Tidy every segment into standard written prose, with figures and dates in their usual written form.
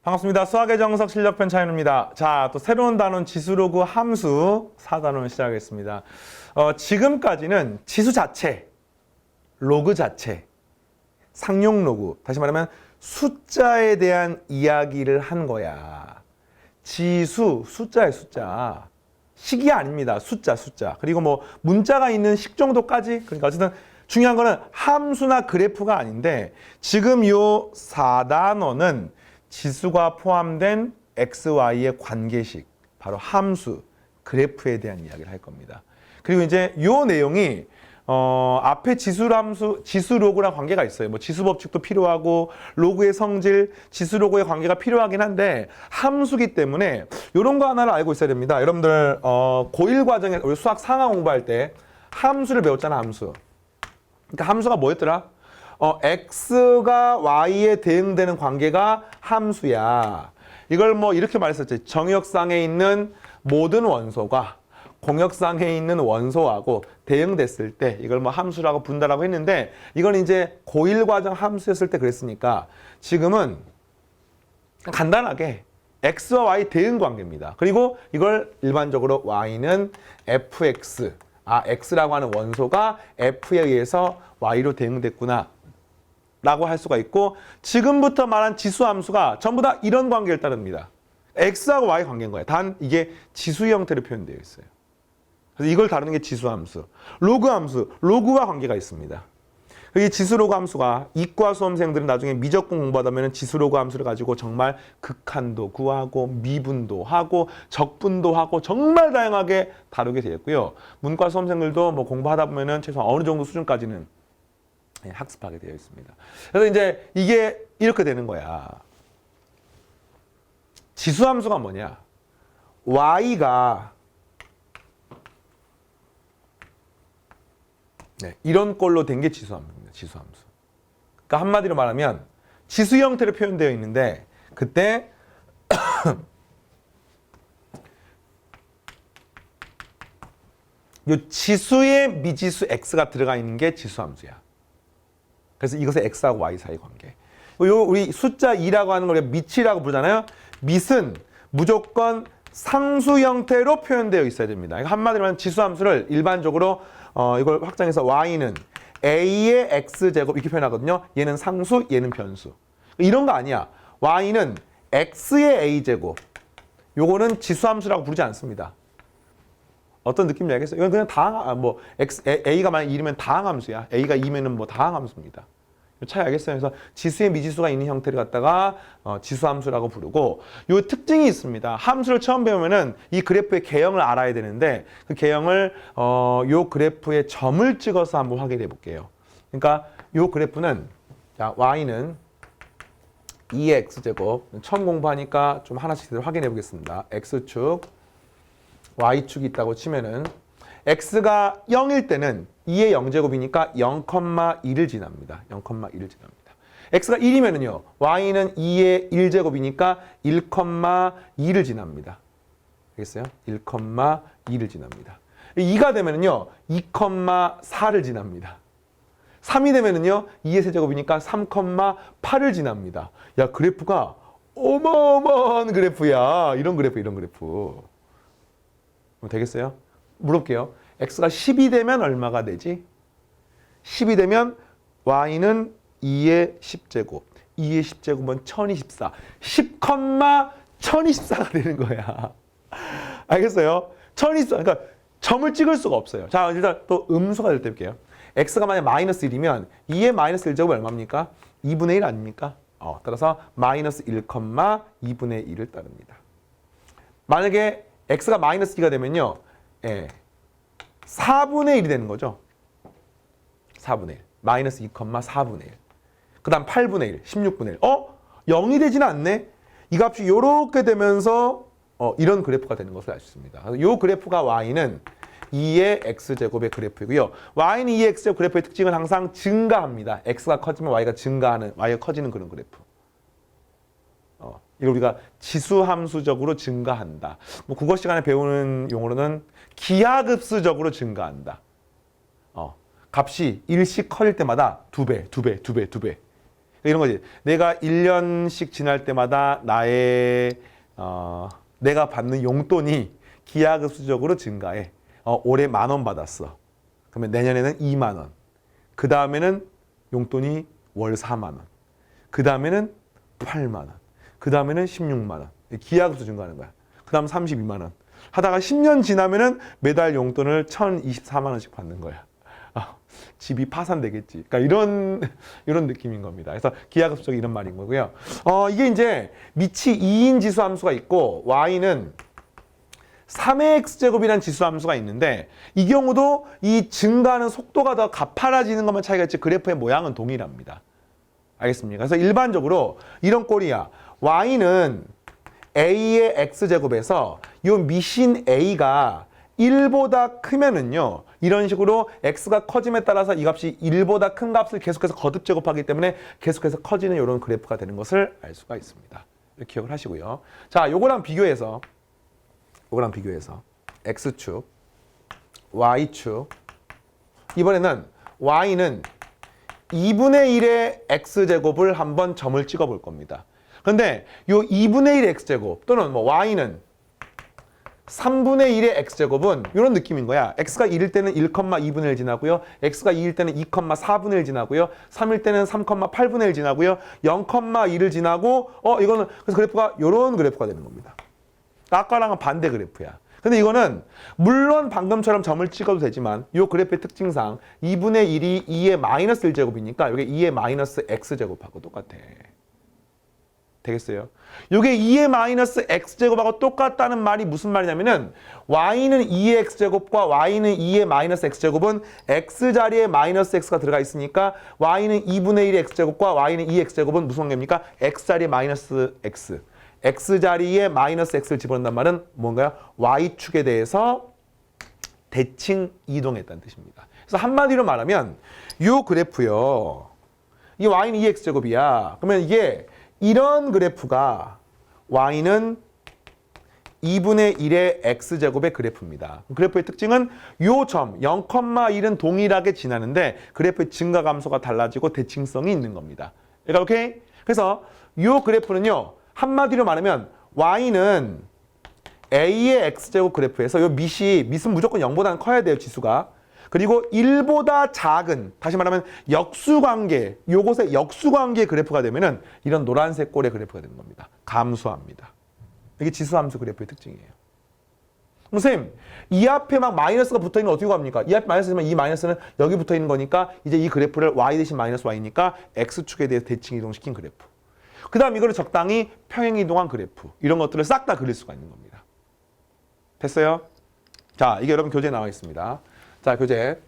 반갑습니다. 수학의 정석 실력편 차윤우입니다. 자, 또 새로운 단원 지수로그 함수 4단원 시작하겠습니다. 지금까지는 지수 자체, 로그 자체, 상용 로그, 다시 말하면 숫자에 대한 이야기를 한 거야. 지수, 숫자의 숫자. 식이 아닙니다. 숫자. 그리고 뭐 문자가 있는 식 정도까지. 그러니까 어쨌든 중요한 거는 함수나 그래프가 아닌데 지금 요 4단원은 지수가 포함된 x, y의 관계식, 바로 함수, 그래프에 대한 이야기를 할 겁니다. 그리고 이제 요 내용이 앞에 지수 로그랑 관계가 있어요. 뭐 지수 법칙도 필요하고 로그의 성질, 지수 로그의 관계가 필요하긴 한데 함수기 때문에 이런 거 하나를 알고 있어야 됩니다. 여러분들 고1 과정에 우리 수학 상하 공부할 때 함수를 배웠잖아, 함수. 그러니까 함수가 뭐였더라? x가 y에 대응되는 관계가 함수야. 이걸 뭐 이렇게 말했었지. 정역상에 있는 모든 원소가 공역상에 있는 원소하고 대응됐을 때 이걸 뭐 함수라고 분다라고 했는데 이건 이제 고1 과정 함수였을 때 그랬으니까 지금은 간단하게 x와 y 대응 관계입니다. 그리고 이걸 일반적으로 y는 fx, x라고 하는 원소가 f에 의해서 y로 대응됐구나 라고 할 수가 있고, 지금부터 말한 지수 함수가 전부 다 이런 관계를 따릅니다. x하고 y 관계인 거예요. 단 이게 지수 형태로 표현되어 있어요. 그래서 이걸 다루는 게 지수 함수. 로그 함수, 로그와 관계가 있습니다. 이 지수 로그 함수가 이과 수험생들은 나중에 미적분 공부하다 지수 로그 함수를 가지고 정말 극한도 구하고 미분도 하고 적분도 하고 정말 다양하게 다루게 되었고요. 문과 수험생들도 뭐 공부하다 보면은 최소한 어느 정도 수준까지는 학습하게 되어 있습니다. 그래서 이제 이게 이렇게 되는 거야. 지수함수가 뭐냐? y가 이런 꼴로 된 게 지수함수입니다. 지수함수. 그러니까 한마디로 말하면 지수 형태로 표현되어 있는데 그때 요 지수에 미지수 x가 들어가 있는 게 지수함수야. 그래서 이것은 x하고 y 사이 관계. 요 우리 숫자 2라고 하는 걸 밑이라고 부르잖아요. 밑은 무조건 상수 형태로 표현되어 있어야 됩니다. 한마디로 말하면 지수함수를 일반적으로 이걸 확장해서 y는 a의 x제곱 이렇게 표현하거든요. 얘는 상수, 얘는 변수. 이런 거 아니야. y는 x의 a제곱. 요거는 지수함수라고 부르지 않습니다. 어떤 느낌인지 알겠어요? 이건 그냥 A가 만약 1이면 다항함수야. A가 2면은 뭐 다항함수입니다. 차이 알겠어요? 그래서 지수에 미지수가 있는 형태를 갖다가 지수함수라고 부르고, 요 특징이 있습니다. 함수를 처음 배우면은 이 그래프의 개형을 알아야 되는데 그 개형을 요 그래프에 점을 찍어서 한번 확인해 볼게요. 그러니까 요 그래프는 y는 2의 x제곱, 처음 공부하니까 좀 하나씩 확인해 보겠습니다. x축, y축이 있다고 치면은 x가 0일 때는 2의 0제곱이니까 0,2를 지납니다. 0,2를 지납니다. x가 1이면은요. y는 2의 1제곱이니까 1,2를 지납니다. 알겠어요? 1,2를 지납니다. 2가 되면은요. 2,4를 지납니다. 3이 되면은요. 2의 세제곱이니까 3,8을 지납니다. 야, 그래프가 어마어마한 그래프야. 이런 그래프. 되겠어요? 물어볼게요. x가 10이 되면 얼마가 되지? 10이 되면 y는 2의 10제곱. 2의 10제곱은 1024. 10,1024가 되는 거야. 알겠어요? 1024. 그러니까 점을 찍을 수가 없어요. 자, 일단 또 음수가 될 때 볼게요. x가 만약 마이너스 1이면 2의 마이너스 1제곱이 얼마입니까? 2분의 1 아닙니까? 따라서 마이너스 1,2분의 1을 따릅니다. 만약에 x가 마이너스 2가 되면요. 4분의 1이 되는 거죠. 4분의 1. 마이너스 2,4분의 1. 그 다음 8분의 1, 16분의 1. 0이 되지는 않네. 이 값이 이렇게 되면서 이런 그래프가 되는 것을 알 수 있습니다. 이 그래프가 y는 2의 x제곱의 그래프이고요. y는 2의 x제곱 그래프의 특징은 항상 증가합니다. x가 커지면 y가 커지는 그런 그래프. 이걸 우리가 지수함수적으로 증가한다. 뭐 국어 시간에 배우는 용어로는 기하급수적으로 증가한다. 값이 1씩 커질 때마다 2배. 이런 거지. 내가 1년씩 지날 때마다 내가 받는 용돈이 기하급수적으로 증가해. 올해 10,000원 받았어. 그러면 내년에는 20,000원. 그 다음에는 용돈이 월 40,000원. 그 다음에는 80,000원. 그 다음에는 160,000원. 기하급수 증가하는 거야. 그 다음 320,000원. 하다가 10년 지나면은 매달 용돈을 1,024만원씩 받는 거야. 집이 파산되겠지. 그러니까 이런 느낌인 겁니다. 그래서 기하급수적이 이런 말인 거고요. 이게 이제 미치 2인 지수 함수가 있고 y는 3의 x제곱이라는 지수 함수가 있는데 이 경우도 이 증가하는 속도가 더 가파라지는 것만 차이가 있지 그래프의 모양은 동일합니다. 알겠습니까? 그래서 일반적으로 이런 꼴이야. y는 a의 x제곱에서 이 미신 a가 1보다 크면은요. 이런 식으로 x가 커짐에 따라서 이 값이 1보다 큰 값을 계속해서 거듭 제곱하기 때문에 계속해서 커지는 이런 그래프가 되는 것을 알 수가 있습니다. 이렇게 기억을 하시고요. 자, 요거랑 비교해서 x축, y축. 이번에는 y는 2분의 1의 x제곱을 한번 점을 찍어 볼 겁니다. 그런데 요 2분의 1의 x제곱 또는 뭐 y는 3분의 1의 x제곱은 이런 느낌인 거야. x가 1일 때는 1,2분의 1 지나고요. x가 2일 때는 2,4분의 1 지나고요. 3일 때는 3,8분의 1 지나고요. 0,1을 지나고 이거는 그래서 그래프가 이런 그래프가 되는 겁니다. 아까랑은 반대 그래프야. 근데 이거는 물론 방금처럼 점을 찍어도 되지만 이 그래프의 특징상 2분의 1이 2의 마이너스 1제곱이니까 이게 2의 마이너스 x제곱하고 똑같아. 되겠어요? 이게 2의 마이너스 x제곱하고 똑같다는 말이 무슨 말이냐면은 y는 2의 x제곱과 y는 2의 마이너스 x제곱은 x자리에 마이너스 x가 들어가 있으니까 y는 2분의 1의 x제곱과 y는 2의 x제곱은 무슨 관계입니까? x자리에 마이너스 x. x자리에 마이너스 x를 집어넣는단 말은 뭔가요? y축에 대해서 대칭 이동했다는 뜻입니다. 그래서 한마디로 말하면 이 그래프요. 이 y는 2x제곱이야. 그러면 이게 이런 그래프가 y는 2분의 1의 x제곱의 그래프입니다. 그래프의 특징은 요 점 0,1은 동일하게 지나는데 그래프의 증가 감소가 달라지고 대칭성이 있는 겁니다. 그러니까 오케이? 그래서 요 그래프는요. 한마디로 말하면 y는 a의 x제곱 그래프에서 요 밑은 무조건 0보다는 커야 돼요. 지수가. 그리고 1보다 작은, 다시 말하면 역수관계, 요것의 역수관계의 그래프가 되면은 이런 노란색 꼴의 그래프가 되는 겁니다. 감소합니다. 이게 지수함수 그래프의 특징이에요. 선생님, 이 앞에 막 마이너스가 붙어있는 거 어떻게 합니까? 이 앞에 마이너스면 이 마이너스는 여기 붙어있는 거니까 이제 이 그래프를 y 대신 마이너스 y니까 x축에 대해서 대칭 이동시킨 그래프. 그 다음 이거를 적당히 평행 이동한 그래프. 이런 것들을 싹 다 그릴 수가 있는 겁니다. 됐어요? 자, 이게 여러분 교재에 나와 있습니다. 자, 교재.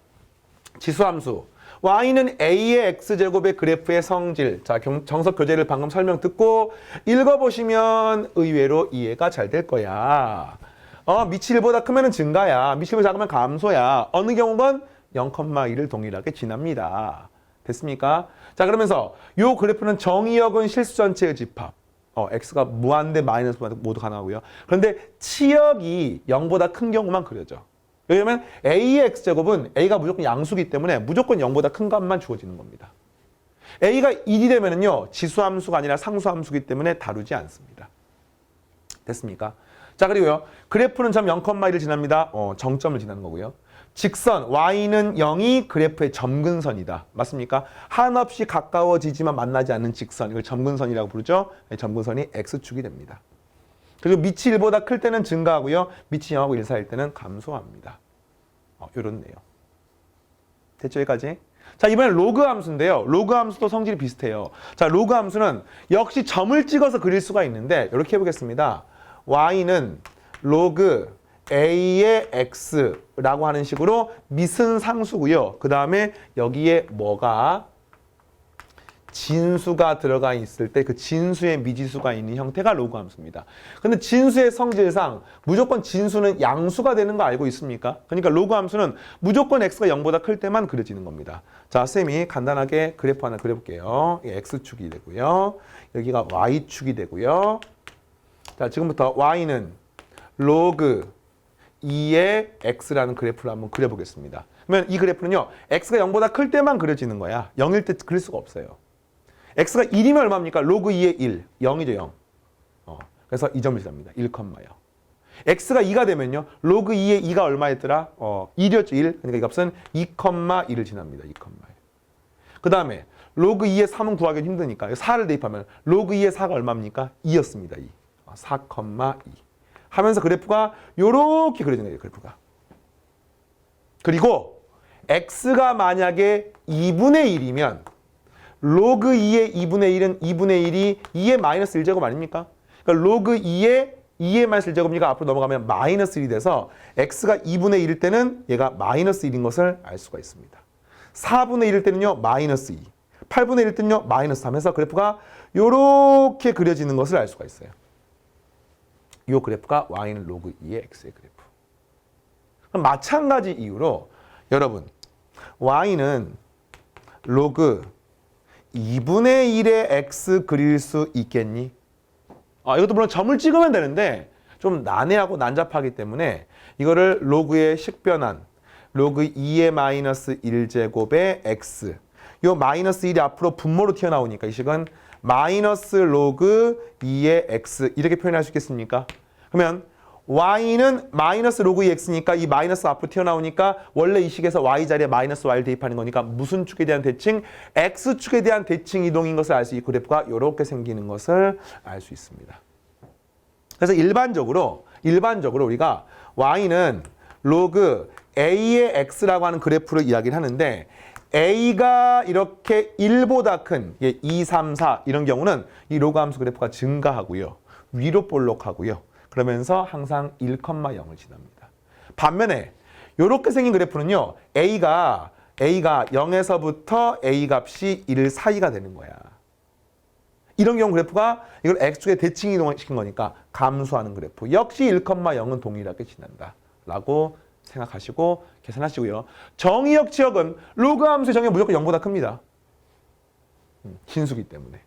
지수함수. y는 a의 x제곱의 그래프의 성질. 자, 정석 교재를 방금 설명 듣고 읽어보시면 의외로 이해가 잘 될 거야. 밑이 1보다 크면 증가야. 밑이 1보다 작으면 감소야. 어느 경우건 0,1을 동일하게 지납니다. 됐습니까? 자, 그러면서 요 그래프는 정의역은 실수 전체의 집합. x가 무한대 마이너스 무한대 모두 가능하고요. 그런데 치역이 0보다 큰 경우만 그려져. 왜냐면 a의 x제곱은 a가 무조건 양수기 때문에 무조건 0보다 큰 값만 주어지는 겁니다. a가 1이 되면은요. 지수함수가 아니라 상수함수기 때문에 다루지 않습니다. 됐습니까? 자, 그리고요. 그래프는 점 0,1을 지납니다. 정점을 지나는 거고요. 직선 y는 0이 그래프의 점근선이다. 맞습니까? 한없이 가까워지지만 만나지 않는 직선. 이걸 점근선이라고 부르죠. 점근선이 x축이 됩니다. 그리고 밑이 1보다 클 때는 증가하고요. 밑이 0하고 1 사이일 때는 감소합니다. 이런 내용. 됐죠? 여기까지? 자, 이번엔 로그 함수인데요. 로그 함수도 성질이 비슷해요. 자, 로그 함수는 역시 점을 찍어서 그릴 수가 있는데 이렇게 해보겠습니다. y는 로그 a의 x라고 하는 식으로 밑은 상수고요. 그 다음에 여기에 뭐가 진수가 들어가 있을 때 그 진수의 미지수가 있는 형태가 로그 함수입니다. 근데 진수의 성질상 무조건 진수는 양수가 되는 거 알고 있습니까? 그러니까 로그 함수는 무조건 x가 0보다 클 때만 그려지는 겁니다. 자, 쌤이 간단하게 그래프 하나 그려볼게요. x축이 되고요. 여기가 y축이 되고요. 자, 지금부터 y는 로그 2의 x라는 그래프를 한번 그려보겠습니다. 그러면 이 그래프는요. x가 0보다 클 때만 그려지는 거야. 0일 때 그릴 수가 없어요. x가 1이면 얼마입니까? 로그 2의 1, 0이죠 0. 그래서 이 점을 지납니다. 1,0. x가 2가 되면요. 로그 2의 2가 얼마였더라? 1이었죠 1. 그러니까 이 값은 2,1을 지납니다. 2,1. 그 다음에 로그 2의 3은 구하기 힘드니까 4를 대입하면 로그 2의 4가 얼마입니까? 2였습니다. 2. 4,2 하면서 그래프가 요렇게 그려지는 거예요. 그래프가. 그리고 x가 만약에 2분의 1이면 로그 2의 2분의 1은 2분의 1이 2의 마이너스 1제곱 아닙니까? 그러니까 로그 2의 마이너스 1제곱이니까 앞으로 넘어가면 마이너스 1이 돼서 x가 2분의 1일 때는 얘가 마이너스 1인 것을 알 수가 있습니다. 4분의 1일 때는요 마이너스 2, 8분의 1일 때는요 마이너스 3 해서 그래프가 요렇게 그려지는 것을 알 수가 있어요. 이 그래프가 y는 로그 2의 x의 그래프. 그럼 마찬가지 이유로 여러분 y는 로그 2분의 1의 x 그릴 수 있겠니? 이것도 물론 점을 찍으면 되는데 좀 난해하고 난잡하기 때문에 이거를 로그의 식변환 로그 2의 마이너스 1제곱의 x 요 마이너스 1이 앞으로 분모로 튀어나오니까 이 식은 마이너스 로그 2의 x 이렇게 표현할 수 있겠습니까? 그러면 y는 마이너스 로그 2x니까 이 마이너스 앞으로 튀어나오니까 원래 이 식에서 y 자리에 마이너스 y를 대입하는 거니까 무슨 축에 대한 대칭? x축에 대한 대칭 이동인 것을 알 수 있고 그래프가 이렇게 생기는 것을 알 수 있습니다. 그래서 일반적으로 우리가 y는 로그 a의 x라고 하는 그래프를 이야기를 하는데 a가 이렇게 1보다 큰 2, 3, 4 이런 경우는 이 로그 함수 그래프가 증가하고요. 위로 볼록하고요. 그러면서 항상 1,0을 지납니다. 반면에 이렇게 생긴 그래프는요. A가 0에서부터 A 값이 1 사이가 되는 거야. 이런 경우 그래프가 이걸 X축에 대칭 이동시킨 거니까 감소하는 그래프. 역시 1,0은 동일하게 지난다. 라고 생각하시고 계산하시고요. 정의역 지역은 로그 함수의 정의가 무조건 0보다 큽니다. 진수기 때문에.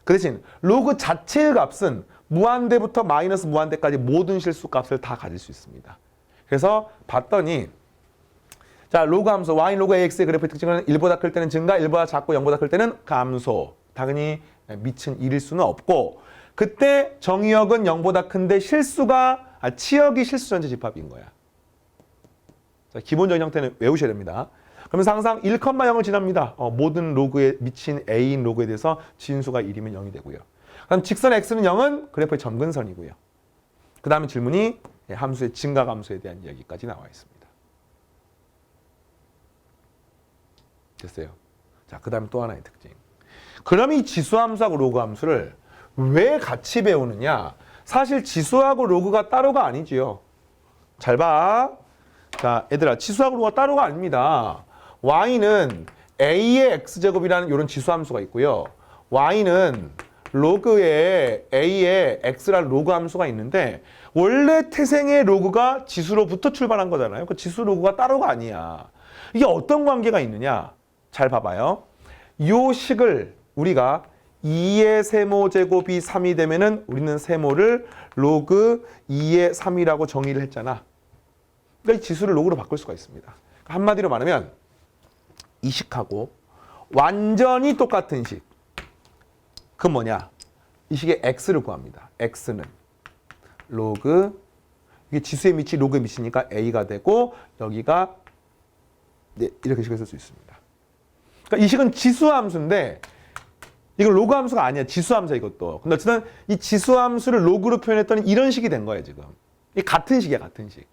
그 대신 로그 자체의 값은 무한대부터 마이너스 무한대까지 모든 실수값을 다 가질 수 있습니다. 그래서 봤더니 자 로그 함수 y 로그 ax의 그래프의 특징은 1보다 클 때는 증가, 1보다 작고 0보다 클 때는 감소. 당연히 미친 1일 수는 없고 그때 정의역은 0보다 큰데 치역이 실수 전체 집합인 거야. 자, 기본적인 형태는 외우셔야 됩니다. 그러면서 항상 1,0을 지납니다. 모든 로그에 미친 a인 로그에 대해서 진수가 1이면 0이 되고요. 그럼 직선 x는 0은 그래프의 점근선이고요. 그 다음에 질문이 함수의 증가 감소에 대한 이야기까지 나와 있습니다. 됐어요. 자, 그 다음에 또 하나의 특징. 그럼 이 지수함수하고 로그 함수를 왜 같이 배우느냐? 사실 지수하고 로그가 따로가 아니지요. 잘 봐. 자, 얘들아, 지수하고 로그가 따로가 아닙니다. y는 a의 x제곱이라는 이런 지수함수가 있고요. y는 로그에 a의 x라는 로그 함수가 있는데 원래 태생의 로그가 지수로부터 출발한 거잖아요. 그 지수 로그가 따로가 아니야. 이게 어떤 관계가 있느냐? 잘 봐봐요. 이 식을 우리가 2의 세모 제곱이 3이 되면은 우리는 세모를 로그 2의 3이라고 정의를 했잖아. 그러니까 이 지수를 로그로 바꿀 수가 있습니다. 한마디로 말하면 이 식하고 완전히 똑같은 식. 그 뭐냐? 이 식의 x를 구합니다. x는 로그 이게 지수의 밑이 로그의 밑이니까 a가 되고 여기가 이렇게 식을 쓸 수 있습니다. 그러니까 이 식은 지수 함수인데 이건 로그 함수가 아니야. 지수 함수야 이것도. 근데 어쨌든 이 지수 함수를 로그로 표현했더니 이런 식이 된 거예요 지금. 이 같은 식이야 같은 식.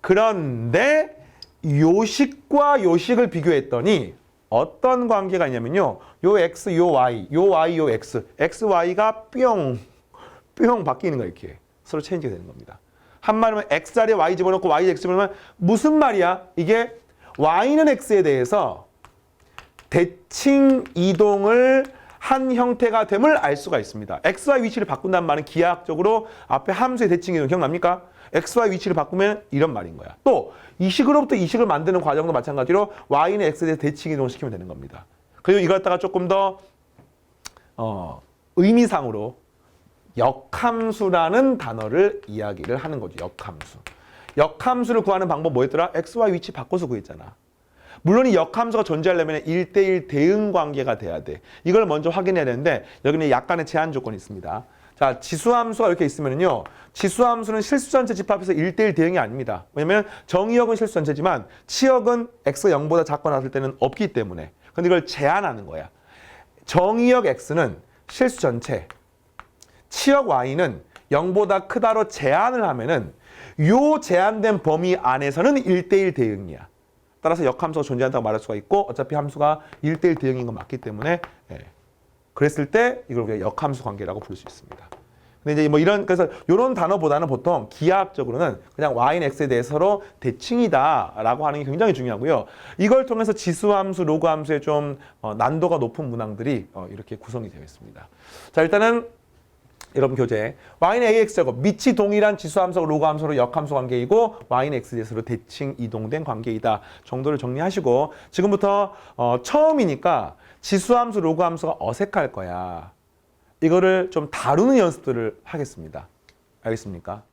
그런데 요 식과 요 식을 비교했더니 어떤 관계가 있냐면요. 요 x, 요 y, 요 x, x, y가 뿅 바뀌는 거야 이렇게. 서로 체인지가 되는 겁니다. 한마디로 x 자리에 y 집어넣고 y x 집어넣으면 무슨 말이야? 이게 y는 x에 대해서 대칭 이동을 한 형태가 됨을 알 수가 있습니다. xy 위치를 바꾼다는 말은 기하학적으로 앞에 함수의 대칭 이동 기억납니까? xy 위치를 바꾸면 이런 말인 거야. 또 이 식으로부터 이 식을 만드는 과정도 마찬가지로 y는 x에 대해서 대칭 이동을 시키면 되는 겁니다. 그리고 이걸 갖다가 조금 더 의미상으로 역함수라는 단어를 이야기를 하는 거죠. 역함수. 역함수를 구하는 방법 뭐였더라? xy 위치 바꿔서 구했잖아. 물론 이 역함수가 존재하려면 1대1 대응 관계가 돼야 돼. 이걸 먼저 확인해야 되는데 여기는 약간의 제한 조건이 있습니다. 자, 지수함수가 이렇게 있으면요. 지수함수는 실수전체 집합에서 1대1 대응이 아닙니다. 왜냐면 정의역은 실수전체지만 치역은 x가 0보다 작거나 같을 때는 없기 때문에. 근데 이걸 제한하는 거야. 정의역 x는 실수전체, 치역 y는 0보다 크다로 제한을 하면은 요 제한된 범위 안에서는 1대1 대응이야. 따라서 역함수가 존재한다고 말할 수가 있고 어차피 함수가 1대1 대응인 건 맞기 때문에 그랬을 때 이걸 우리가 역함수 관계라고 부를 수 있습니다. 근데 이제 뭐 그래서 이런 단어보다는 보통 기하학적으로는 그냥 y는 x에 대해서 서로 대칭이다라고 하는 게 굉장히 중요하고요. 이걸 통해서 지수함수, 로그함수의 좀 난도가 높은 문항들이 이렇게 구성이 되어 있습니다. 자, 일단은 여러분 교재 y는 ax제곱 밑이 동일한 지수함수와 로그함수로 역함수 관계이고 y는 x에 대해서 대칭 이동된 관계이다 정도를 정리하시고 지금부터 처음이니까 지수함수, 로그함수가 어색할 거야. 이거를 좀 다루는 연습들을 하겠습니다. 알겠습니까?